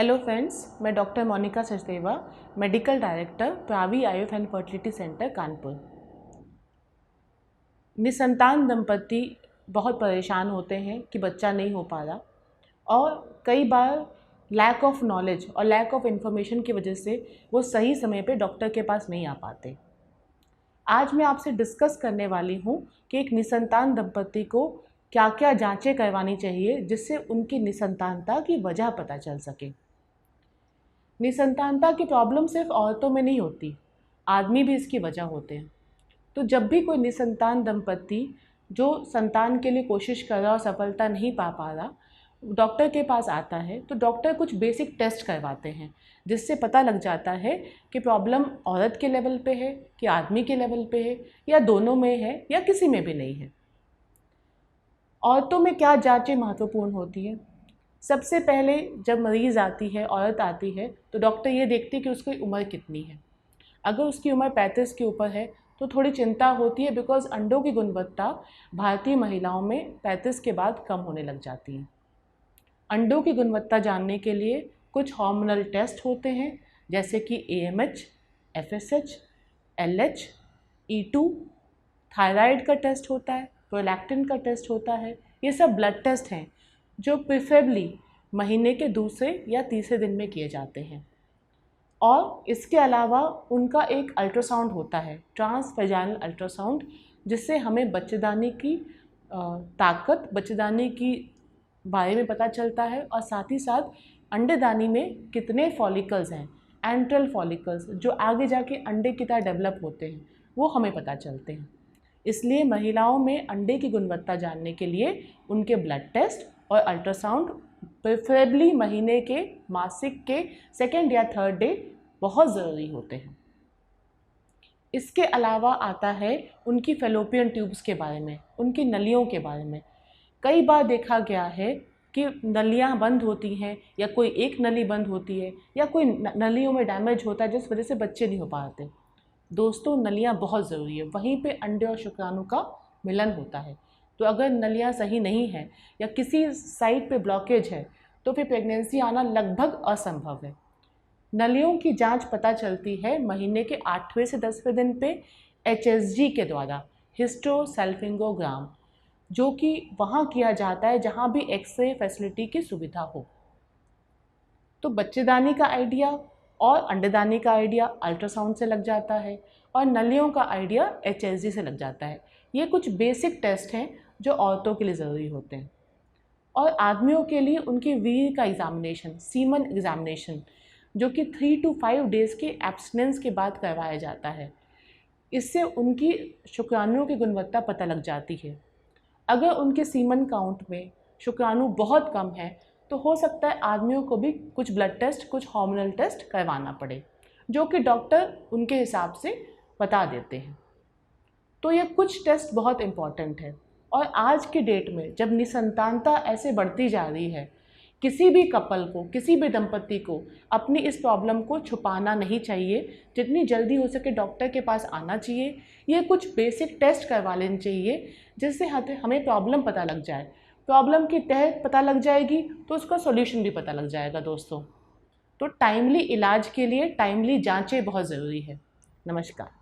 Hello friends, मैं doctor Monika Sachdeva, medical director Pravi IVF and fertility centre Kanpur. निसंतान दंपति बहुत परेशान होते हैं कि बच्चा नहीं हो पा रहा और कई बार लैक ऑफ नॉलेज और लैक ऑफ इन्फॉर्मेशन की वजह से वो सही समय पे डॉक्टर के पास नहीं आ पाते। आज मैं आपसे डिस्कस करने वाली हूँ कि एक निसंतान दंपति को क्या क्या जांचें करवानी चाहिए जिससे उनकी निसंतानता की वजह पता चल सके। निसंतानता की प्रॉब्लम सिर्फ औरतों में नहीं होती, आदमी भी इसकी वजह होते हैं। तो जब भी कोई निसंतान दंपति जो संतान के लिए कोशिश कर रहा और सफलता नहीं पा रहा डॉक्टर के पास आता है तो डॉक्टर कुछ बेसिक टेस्ट करवाते हैं जिससे पता लग जाता है कि प्रॉब्लम औरत के लेवल पे है कि आदमी के लेवल पे है या दोनों में है या किसी में भी नहीं है। औरतों में क्या जांचें महत्वपूर्ण होती है? सबसे पहले जब मरीज़ आती है, औरत आती है, तो डॉक्टर ये देखते हैं कि उसकी उम्र कितनी है। अगर उसकी उम्र 35 के ऊपर है तो थोड़ी चिंता होती है, बिकॉज़ अंडों की गुणवत्ता भारतीय महिलाओं में 35 के बाद कम होने लग जाती है। अंडों की गुणवत्ता जानने के लिए कुछ हार्मोनल टेस्ट होते हैं, जैसे कि AMH, FSH, LH, E2, thyroid का टेस्ट होता है, प्रोलैक्टिन का टेस्ट होता है। ये सब ब्लड टेस्ट हैं जो प्रिफरेबली महीने के दूसरे या तीसरे दिन में किए जाते हैं। और इसके अलावा उनका एक अल्ट्रासाउंड होता है, ट्रांसवेजाइनल अल्ट्रासाउंड, जिससे हमें बच्चेदानी की ताकत, बच्चेदानी की बारे में पता चलता है और साथ ही साथ अंडेदानी में कितने फॉलिकल्स हैं, एंट्रल फॉलिकल्स, जो आगे जाके अंडे की तरह डेवलप होते हैं, वो हमें पता चलते हैं। इसलिए महिलाओं में अंडे की गुणवत्ता जानने के लिए उनके ब्लड टेस्ट और अल्ट्रासाउंड प्रेफरेबली महीने के मासिक के सेकेंड या थर्ड डे बहुत ज़रूरी होते हैं। इसके अलावा आता है उनकी फेलोपियन ट्यूब्स के बारे में, उनकी नलियों के बारे में। कई बार देखा गया है कि नलियां बंद होती हैं या कोई एक नली बंद होती है या कोई नलियों में डैमेज होता है जिस वजह से बच्चे नहीं हो पाते। दोस्तों, नलियां बहुत ज़रूरी है, वहीं पे अंडे और शुक्राणु का मिलन होता है। तो अगर नलियां सही नहीं हैं या किसी साइड पे ब्लॉकेज है तो फिर प्रेगनेंसी आना लगभग असंभव है। नलियों की जांच पता चलती है महीने के 8वें से 10वें दिन पे HSG के द्वारा, हिस्टोसैल्फिंगोग्राम, जो कि वहाँ किया जाता है जहाँ भी एक्सरे फैसिलिटी की सुविधा हो। तो बच्चेदानी का आइडिया और अंडेदानी का आइडिया अल्ट्रासाउंड से लग जाता है और नलियों का आइडिया HSG से लग जाता है। ये कुछ बेसिक टेस्ट हैं जो औरतों के लिए ज़रूरी होते हैं। और आदमियों के लिए उनके वीर्य का एग्जामिनेशन, सीमन एग्जामिनेशन, जो कि 3 to 5 डेज़ के एब्सटिनेंस के बाद करवाया जाता है। इससे उनकी शुक्राणुओं की गुणवत्ता पता लग जाती है। अगर उनके सीमन काउंट में शुक्राणु बहुत कम है तो हो सकता है आदमियों को भी कुछ ब्लड टेस्ट, कुछ हार्मोनल टेस्ट करवाना पड़े, जो कि डॉक्टर उनके हिसाब से बता देते हैं। तो ये कुछ टेस्ट बहुत इम्पॉर्टेंट है। और आज की डेट में जब निसंतानता ऐसे बढ़ती जा रही है, किसी भी कपल को, किसी भी दंपति को अपनी इस प्रॉब्लम को छुपाना नहीं चाहिए। जितनी जल्दी हो सके डॉक्टर के पास आना चाहिए। ये कुछ बेसिक टेस्ट करवा लेने चाहिए जिससे हमें प्रॉब्लम पता लग जाए। प्रॉब्लम की तह पता लग जाएगी तो उसका सॉल्यूशन भी पता लग जाएगा दोस्तों। तो टाइमली इलाज के लिए टाइमली जांचें बहुत ज़रूरी है। नमस्कार।